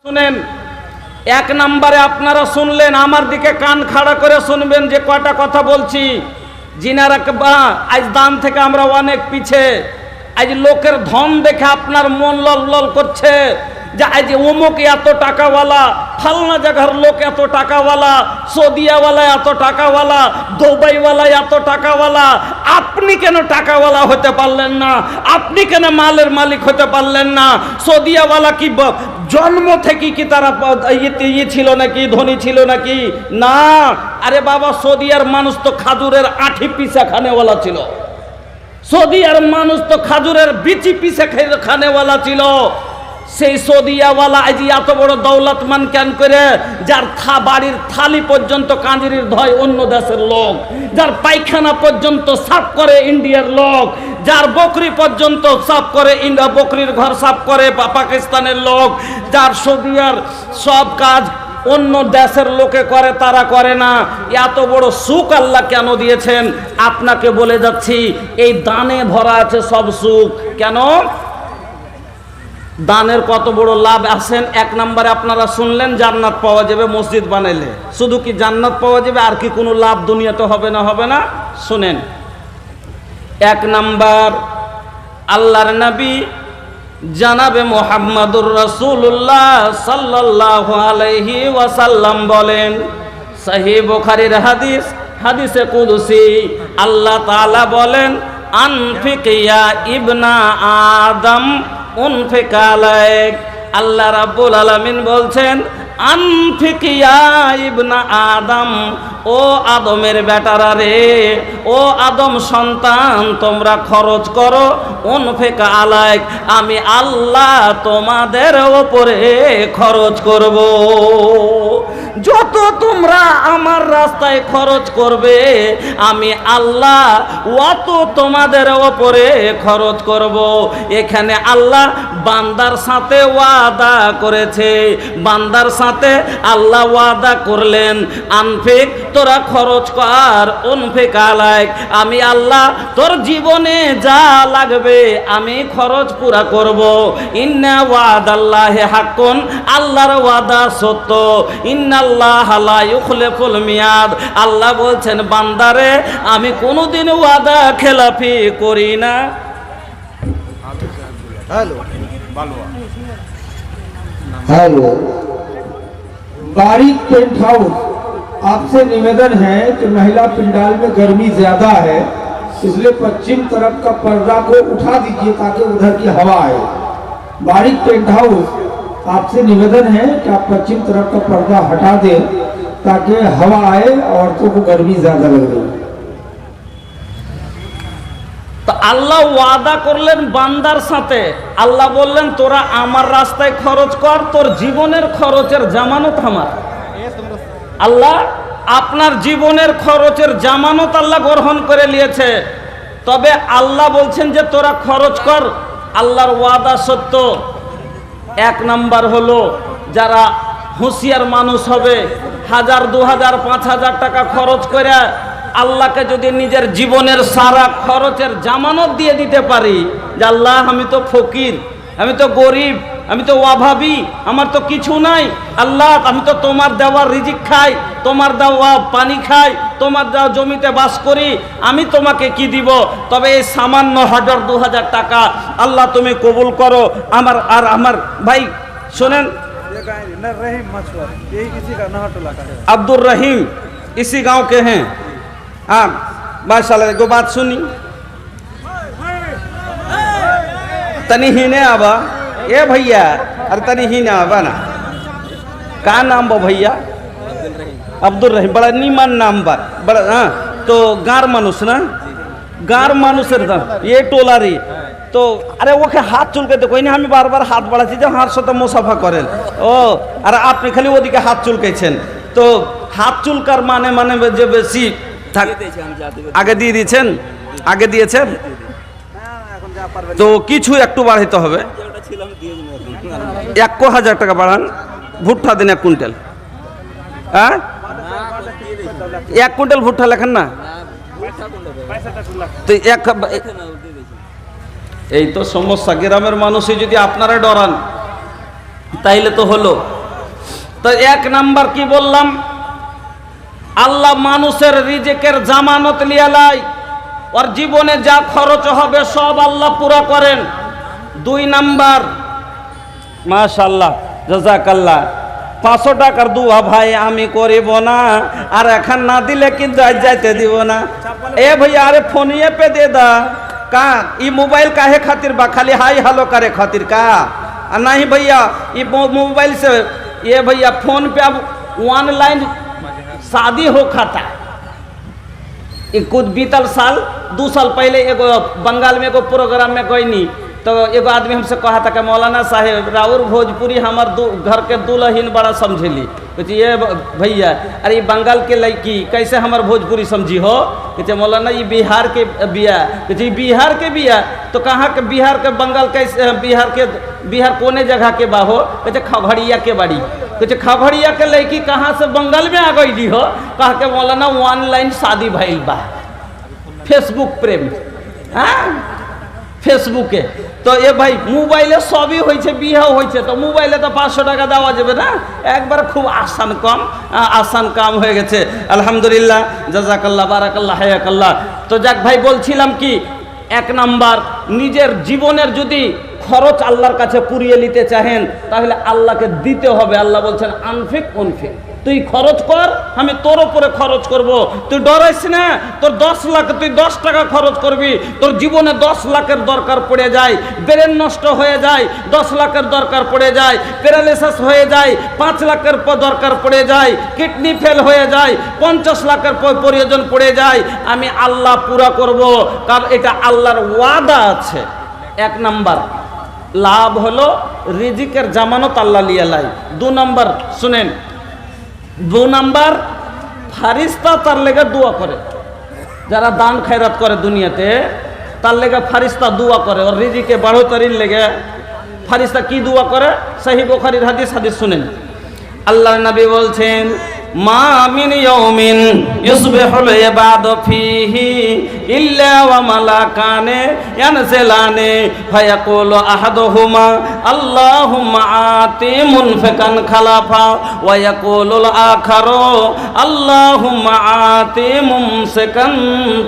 শুনেন, এক নম্বরে আপনারা শুনলেন, আমার দিকে কান খাড়া করে শুনবেন যে কয়টা কথা বলছি। জিনারা আজ দান থেকে আমরা অনেক পিছে। আজ লোকের ধন দেখে আপনার মন লল করছে যে আজ অমুক এত টাকাওয়ালা, ফালনা জায়গার লোক এত টাকাওয়ালা, সৌদিয়াওয়ালা এত টাকাওয়ালা, দুবাইওয়ালা এত টাকাওয়ালা। আপনি কেন টাকাওয়ালা হতে পারলেন না? আপনি কেন মালের মালিক হতে পারলেন না? সৌদিয়াওয়ালা কি জন্ম থেকে কি তারা ইয়ে ছিল নাকি, ধনী ছিল নাকি? না, আরে বাবা, সৌদিয়ার মানুষ তো খাজুরের আঠি পিসা খানেওয়ালা ছিল। সৌদিয়ার মানুষ তো খাজুরের বিচি পিসা খানেওয়ালা ছিল। সেই সৌদিয়াওয়ালা আজ এত বড় দৌলতমান কেন করে? যার বাড়ির থালি পর্যন্ত কাঁজিরির ধয় অন্য দেশের লোক, যার পায়খানা পর্যন্ত সাফ করে ইন্ডিয়ার লোক, যার বকরি পর্যন্ত সাফ করে বকরির ঘর সাফ করে পাকিস্তানের লোক, যার সৌদিয়ার সব কাজ অন্য দেশের লোকে করে, তারা করে না। এত বড় সুখ আল্লাহ কেন দিয়েছেন? আপনাকে বলে যাচ্ছি, এই দানে ভরা আছে সব সুখ। কেন? দানের কত বড় লাভ আছেন। এক নম্বরে আপনারা শুনলেন জান্নাত পাওয়া যাবে মসজিদ বানাইলে। শুধু কি জান্নাত পাওয়া যাবে, আর কি কোনো লাভ দুনিয়াতে হবে না? হবে না। শুনেন, এক নাম্বার, আল্লাহর নবী জানাবে মুহাম্মাদুর রাসূলুল্লাহ সাল্লাল্লাহু আলাইহি ওয়াসাল্লাম বলেন, সহিহ বুখারীর হাদিস, হাদিসে কুদসি, আল্লাহ তাআলা বলেন, আনফিক ইয়া ইবনা আদম উনফিক আলাইক। আল্লাহ রাব্বুল আলামিন বলছেন, আনফিক ইয়া ইবনা আদম, ও আদমের বেটারা রে, ও আদম সন্তান, তোমরা খরচ করো, উনফিক আলাইক, আমি আল্লাহ তোমাদের ওপরে খরচ করব। যত তোমরা আমার রাস্তায় খরচ করবে, আমি আল্লাহ অত তোমাদের ওপরে খরচ করব। এখানে আল্লাহ বান্দার সাথে ওয়াদা করেছে। বান্দার সাথে আল্লাহ ওয়াদা করলেন, আনফিক, তোরা খরচ কর, উনফিক আলাইক, আমি আল্লাহ তোর জীবনে যা লাগবে আমি খরচ পুরা করব। ইন্না ওয়াদাল্লাহি হাক্কুন, আল্লাহর ওয়াদা সত্য। ইন্নাল্লাহ লা ইউখলিফুল মিয়াদ, আল্লাহ বলছেন, বান্দারে আমি কোনোদিন ওয়াদা খেলাফি করি না। हेलो, बारीक टेंट हाउस, आपसे निवेदन है कि महिला पंडाल में गर्मी ज्यादा है, इसलिए पश्चिम तरफ का पर्दा को उठा दीजिए ताकि उधर की हवा आए। बारीक टेंट हाउस, आपसे निवेदन है कि आप पश्चिम तरफ का पर्दा हटा दें ताकि हवा आए, औरतों को गर्मी ज्यादा लग रही है। তো আল্লাহ ওয়াদা করলেন বান্দার সাথে। আল্লাহ বললেন, তোরা আমার রাস্তায় খরচ কর, তোর জীবনের খরচের জামানত আমার। আল্লাহ আপনার জীবনের খরচের জামানত আল্লাহ গ্রহণ করে নিয়েছে। তবে আল্লাহ বলছেন যে তোরা খরচ কর, আল্লাহর ওয়াদা সত্য। এক নাম্বার হলো, যারা হুঁশিয়ার মানুষ হবে, 1000, 2000, 5000 টাকা খরচ করে আল্লাহকে যদি নিজের জীবনের সারা খরচের জামানত দিয়ে দিতে পারি, যে আল্লাহ আমি তো ফকির, আমি তো গরিব, আমি তো অভাবী, আমার তো কিছু নাই, আল্লাহ আমি তো তোমার দেওয়া রিজিক খাই, তোমার দেওয়া পানি খাই, তোমার দেওয়া জমিতে বাস করি, আমি তোমাকে কি দিব? তবে এই সামান্য 1000, 2000 টাকা আল্লাহ তুমি কবুল করো। আমার আর আমার ভাই শোনেন, अब्दुल रहीम इसी गांव के हैं। हाँ माशाल्लाह, एगो बात सुनी, तनी ही ने आवा, ए भैया, अरे तनी ही ने आवा ना, का नाम बा भैया? अब्दुल रहीम, बड़ा नीमन नाम बा, बड़ा। हाँ, तो गार मानुष ना, गार मानुष ये टोला री। तो अरे ওকে হাত চুলকাইতে কইনি, আমি বারবার হাত বাড়াচ্ছি যে হার সাথে মুসাফা করেন। ও আর আপনি খালি ওদিকে হাত চুলকাইছেন। তো হাত চুলকার মানে যে বেশি আগে দিয়ে দিয়েছেন, আগে দিয়েছেন, তো কিছু একটু বাড়াইতে হবে। 1000 টাকা বাড়ান, ভুট্টা দিন 1 কুইন্টাল। হ্যাঁ, 1 কুইন্টাল ভুট্টা লেখেন না, তো এই তো সমস্যা। গ্রামের মানুষই যদি আপনারা ডরান তাইলে তো হলো। তো এক নাম্বার কি বললাম, আল্লাহ মানুষের রিজিকের জামানত লিয়ালাই, ওর জীবনে যা খরচ হবে সব আল্লাহ পুরা করেন। 2 নাম্বার, মাশাআল্লাহ জাযাকাল্লাহ, 500 টাকার দোয়া ভাই আমি করিব না, আর এখন না দিলে কিন্তু আজ যাইতে দিব না। এ भैया अरे फोनिए पे दे दा का, ई मोबाइल काहे खातिर बा, खाली हाई हेलो करे खातिर का? नहीं भैया, ये मोबाइल से ये भैया फोन पे अब ऑनलाइन शादी हो खाता। कुछ बीतल साल 2 साल पहले एगो बंगाल में एगो प्रोग्राम में गई नी, तो एगो आदमी हमसे कहा था कि मौलाना साहेब राउर भोजपुरी हमार घर के दुल्हन बड़ा समझेली। कहती ये भैया अरे बंगाल के लड़की कैसे हमार भोजपुरी समझी हो? कहते मौलाना ये बिहार के बिया। कहते बिहार के बिया तो कहाँ के बिहार के बंगाल कैसे, बिहार कोने जगह के बा हो? कहते खगड़िया के बाड़ी। कहते खगड़िया के लड़की कहाँ से बंगाल में आ गई हो? कहा के मौलाना ऑनलाइन शादी भइल बा, फेसबुक प्रेम, हाँ फेसबुके। तो ये भाई मोबाइले सभी होइछे, बिहा होइछे, तो मोबाइले तो 500 টাকা দেওয়া যাবে না, একবার খুব আসান কাম হয়ে গেছে। আলহামদুলিল্লাহ, জাযাকাল্লাহ, বারাকাল্লাহ, হায়াকাল্লাহ। তো যাক ভাই, বলছিলাম কি, 1 নাম্বার নিজের জীবনের যদি খরচ আল্লাহর কাছে পুরিয়ে নিতে চাহেন তাহলে আল্লাহকে দিতে হবে। আল্লাহ বলছেন আনফিক উনফিক, তুই খরচ কর, আমি তোর উপরে খরচ করব। তুই ডরাইস না, তোর 10 লাখ, তুই 10 টাকা খরচ করবি, তোর জীবনে 10 লাখের দরকার পড়ে যায়, ব্রেন নষ্ট হয়ে যায়, 10 লাখের দরকার পড়ে যায়, প্যারালাইসিস হয়ে যায়, 5 লাখের দরকার পড়ে যায়, কিডনি ফেল হয়ে যায়, 50 লাখের প্রয়োজন পড়ে যায়, আমি আল্লাহ পুরা করব, কারণ এটা আল্লাহর ওয়াদা আছে। 1 নাম্বার লাভ হলো রিজিকের জামানত আল্লাহ লিয়ালাই। 2 নাম্বার শুনেন, 2 নাম্বার ফারিস্তা তার লেগে দোয়া করে, যারা দান খয়রাত করে দুনিয়াতে তার লেগে ফারিস্তা দোয়া করে, ওর রিজিকে বাড়োতরির লেগে ফারিস্তা কি দোয়া করে? সহিহ বুখারীর হাদিস শুনেন, আল্লাহর নবী বলছেন মা মিন ইয়াউমিন ইসবিহুল ইবাদু ফীহি ইল্লা ওয়া মালাকানে ইয়ানজিলানে ফায়াকুলু আহাদুহুমা আল্লাহুম্মা আতি মুনফিকান খালাফা ওয়া ইয়াকুলুল আখারু আল্লাহুম্মা আতি মুমসিকান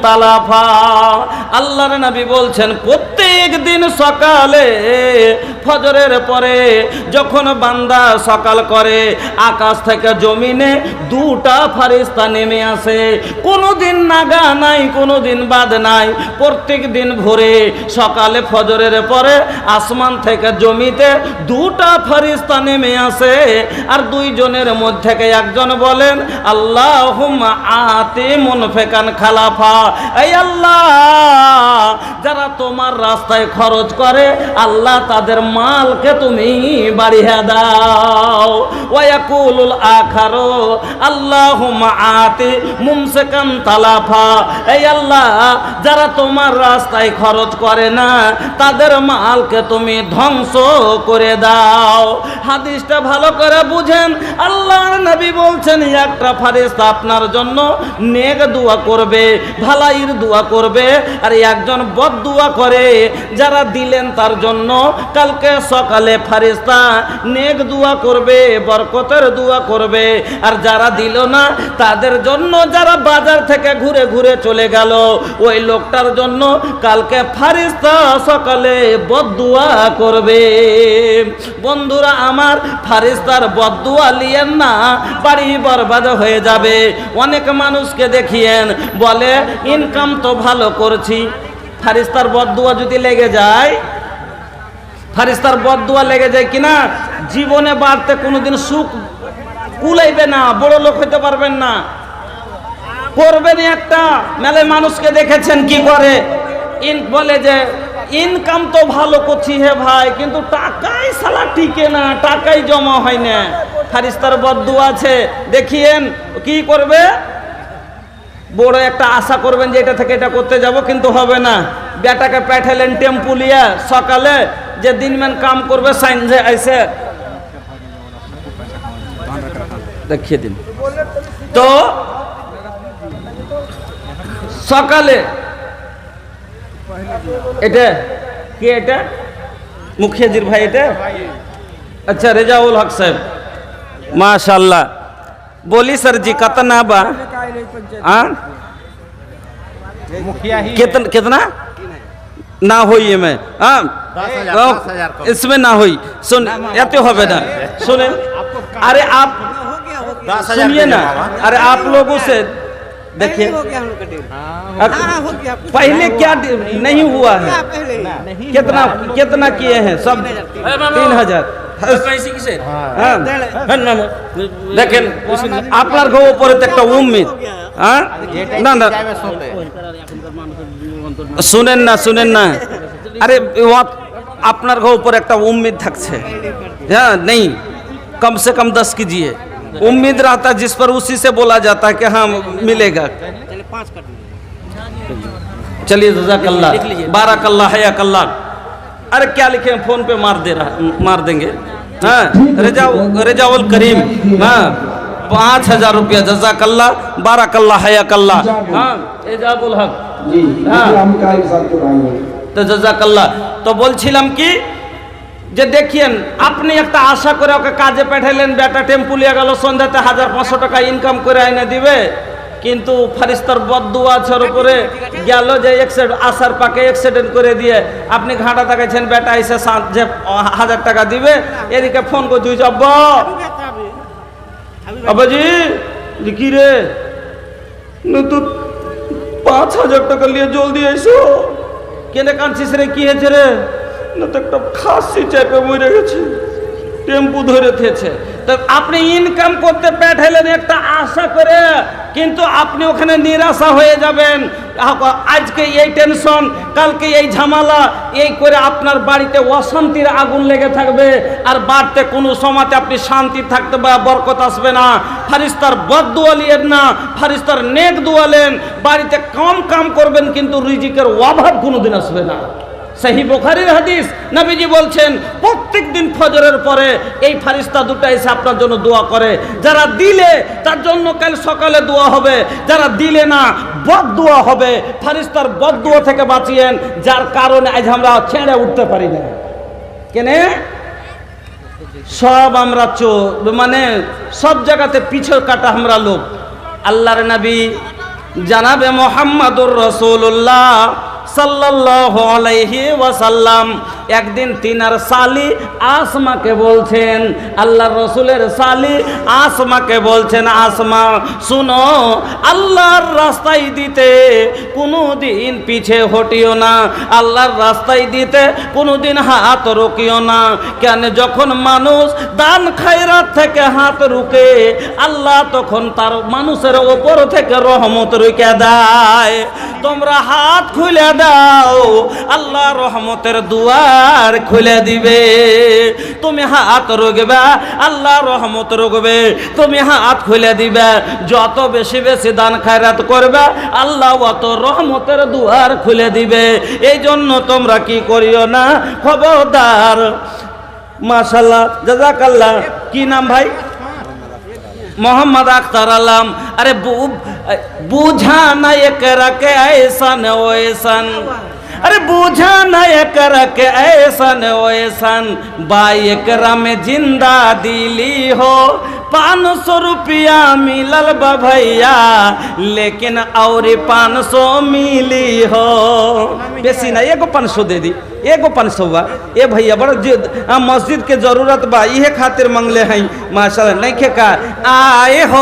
তালাফা। আল্লাহর নবী বলছেন প্রত্যেক দিন সকালে ফজরের পরে যখন বান্দা সকাল করে, আকাশ থেকে জমিনে 2টা ফারিস্তা নেমে আসে, কোনোদিন নাগা নাই, কোনোদিন বাদ নাই। প্রত্যেক দিন ভোরে সকালে ফজরের পরে আসমান থেকে জমিতে 2টা ফারিস্তা নেমে আসে, আর 2 জনের মধ্যে থেকে একজন বলেন আল্লাহুম্মা আতি মুনফিকান খালাফা, এই আল্লাহ যারা তোমার রাস্তায় খরচ করে আল্লাহ তাদের মালকে তুমি বাড়িয়ে দাও। ওয়া ইয়াকুলুল আখারু আল্লাহুম্মা আতি মুমসিকান তালাফা, এই আল্লাহ যারা তোমার রাস্তায় খরচ করে না তাদের মালকে তুমি ধ্বংস করে দাও। হাদিসটা ভালো করে বুঝেন, আল্লাহর নবী বলছেন একটা ফারিস্তা আপনার জন্য নেক দোয়া করবে, ভালাইর দোয়া করবে, আর একজন বদ দোয়া করে। যারা দিলেন তার জন্য কালকে সকালে ফারিস্তা নেক দোয়া করবে, বরকতের দোয়া করবে, আর যারা দিল না তাদের জন্য, যারা বাজার থেকে ঘুরে ঘুরে চলে গেল, ওই লোকটার জন্য কালকে ফারিস্তা সকালে বদদুয়া করবে। বন্ধুরা আমার, ফারিস্তার বদদুয়া লিয়েন না, বাড়ি বরবাদ হয়ে যাবে। অনেক মানুষকে দেখিয়েন বলে ইনকাম তো ভালো করছি, ফারিস্তার বদদুয়া যদি লেগে যায়, ফারিস্তার বদদুয়া লেগে যায় কিনা, জীবনে বাড়তে কোনোদিন সুখ কুলাইবে না, বড় লোক হইতে পারবেন না, করবেন একটা। মেলে মানুষকে দেখেছেন কি করে, বলে যে ইনকাম তো ভালো করছি হে ভাই, কিন্তু টাকাই সালা টিকে না, টাকাই জমা হয় না। ফারিস্তার বদদুয়া আছে, দেখিয়েন কি করবে, বড় একটা আশা করবেন যে এটা থেকে এটা করতে যাব, কিন্তু হবে না। বেটাকে পাঠালেন টেম্পু লিয়া সকালে, যে দিনম্যান কাম করবে সাইন্সে আইসে দেখিয়ে দিন। তো সকালে এটা কি, এটা মুখিয়াজির ভাই, এটা আচ্ছা রেজাউল হক সাহেব, माशाल्लाह। बोली सर जी कितना बा? हाँ कितना ना हो ये में? हाँ 10,000 इसमें ना हुई। सुन ऐसे हो बेटा सुने। अरे आप 10,000 सुनिए ना, अरे आप लोगों से देखिए पहले क्या नहीं हुआ है, कितना कितना किए हैं सब 3,000। দেখেন আপনার উপরে তো একটা উম্মিদ। হ্যাঁ না না শুনেন না শুনেন না, আরে আপনার ऊपर একটা उम्मीद থাকছে। हाँ नहीं कम से कम 10 कीजिए। उम्मीद रहता है जिस पर उसी से बोला जाता है कि हाँ मिलेगा। चलिए जज़ाकल्लाह बारकल्लाह हयाकल्लाह। अरे क्या लिखे हैं फोन पे मार देंगे। हाँ रेजाउल करीम हाँ 5,000 रुपया जज़ाकल्लाह बारकल्लाह हयाकल्लाह। हाँ एजाबुल हक जी हाँ। हम का साथ के भाई हैं। তো জাযাকাল্লাহ। তো বলছিলাম কি যে দেখিয়েন আপনি একটা আশা করে ওকে কাজে পাঠাইলেন, বেটা টেম্পু লিয়ে গেল, সন্ধ্যাতে 1,500 টাকা ইনকাম করে এনে দিবে, কিন্তু ফারিস্তার বদদুয়া আছার উপরে গেল যে আসার পাকে অ্যাক্সিডেন্ট করে দিয়ে আপনি ঘাটা দেখাচ্ছেন, বেটা এসে যে 1,000 টাকা দিবে, এদিকে ফোন করে তুই আব্বা আব্বাজি কি রে না তো 5,000 টাকা নিয়ে জলদি এসো। কেনে কাঁদছিস রে, কি হয়েছে রে? না তো একটা খাসি চেপে মরে গেছে, টেম্পু ধরে থেছে। তো আপনি ইনকাম করতে পাঠালেন একটা আশা করে, কিন্তু আপনি ওখানে নিরাশা হয়ে যাবেন। আজকে এই টেনশন, কালকে এই ঝামেলা, এই করে আপনার বাড়িতে অশান্তির আগুন লেগে থাকবে, আর বাড়িতে কোনো সময়তে আপনি শান্তি থাকতে বা বরকত আসবে না। ফারিস্তার বদদুয়া নিয়েন না, ফারিস্তার নেক দুয়ালেন। বাড়িতে কম কাম করবেন কিন্তু রিজিকের অভাব কোনোদিন আসবে না। সহি বুখারীর হাদিস, নবীজি বলছেন প্রত্যেক দিন ফজরের পরে এই ফারিস্তা দুটো এসে আপনার জন্য দোয়া করে। যারা দিলে তার জন্য কাল সকালে দোয়া হবে, যারা দিলে না বদদুয়া হবে। ফারিস্তার বদদুয়া থেকে বাঁচিয়েন, যার কারণে আজ আমরা ছেড়ে উঠতে পারি না। কেনে সব আমরা মানে সব জায়গাতে পিছু কাটা আমরা লোক। আল্লাহর নবী জানাবে মুহাম্মাদুর রাসূলুল্লাহ সাল্লাল্লাহু আলাইহি ওয়াসাল্লাম একদিন তিনার সালি আসমাকে বলছেন, আল্লাহর রসুলের সালি আসমাকে বলছেন, আসমা শুনো, আল্লাহর রাস্তায় দিতে কোনোদিন পিছে হটিও না, আল্লাহর রাস্তায় দিতে কোনোদিন হাত রুকিও না। কেন যখন মানুষ দান খায়রাত থেকে হাত রুকে, আল্লাহ তখন তার মানুষের ওপর থেকে রহমত রুকে দেয়। তোমরা হাত খুলে দাও, আল্লাহ রহমতের দুয়ার খুলে দিবে। তুমি হাত রুগবে, আল্লাহ রহমত রুগবে। তুমি হাত খুলে দিবে, যত বেশি বেশি দান খায়রাত করবে, আল্লাহ অত রহমতের দুয়ার খুলে দিবে। এই জন্য তোমরা কি করিও না, খবরদার। মাশাআল্লাহ জাযাকাল্লাহ। কি নাম ভাই? मोहम्मद अख्तर आलम। अरे बूझा न एकरा के ऐसन वैसन, अरे बूझा न एकरा के ऐसन वैसन, बा एकरा में जिंदा दिली हो। 500 रुपया मिलल बा भैया, लेकिन और 500 मिली हो। बेसी ना, एगो 500 दे दी, एगो 500 बा। ए भैया बड़ा मस्जिद के जरूरत बा, इहे खातिर मंगले हैं। माशाल्लाह नहीं के का आए हो।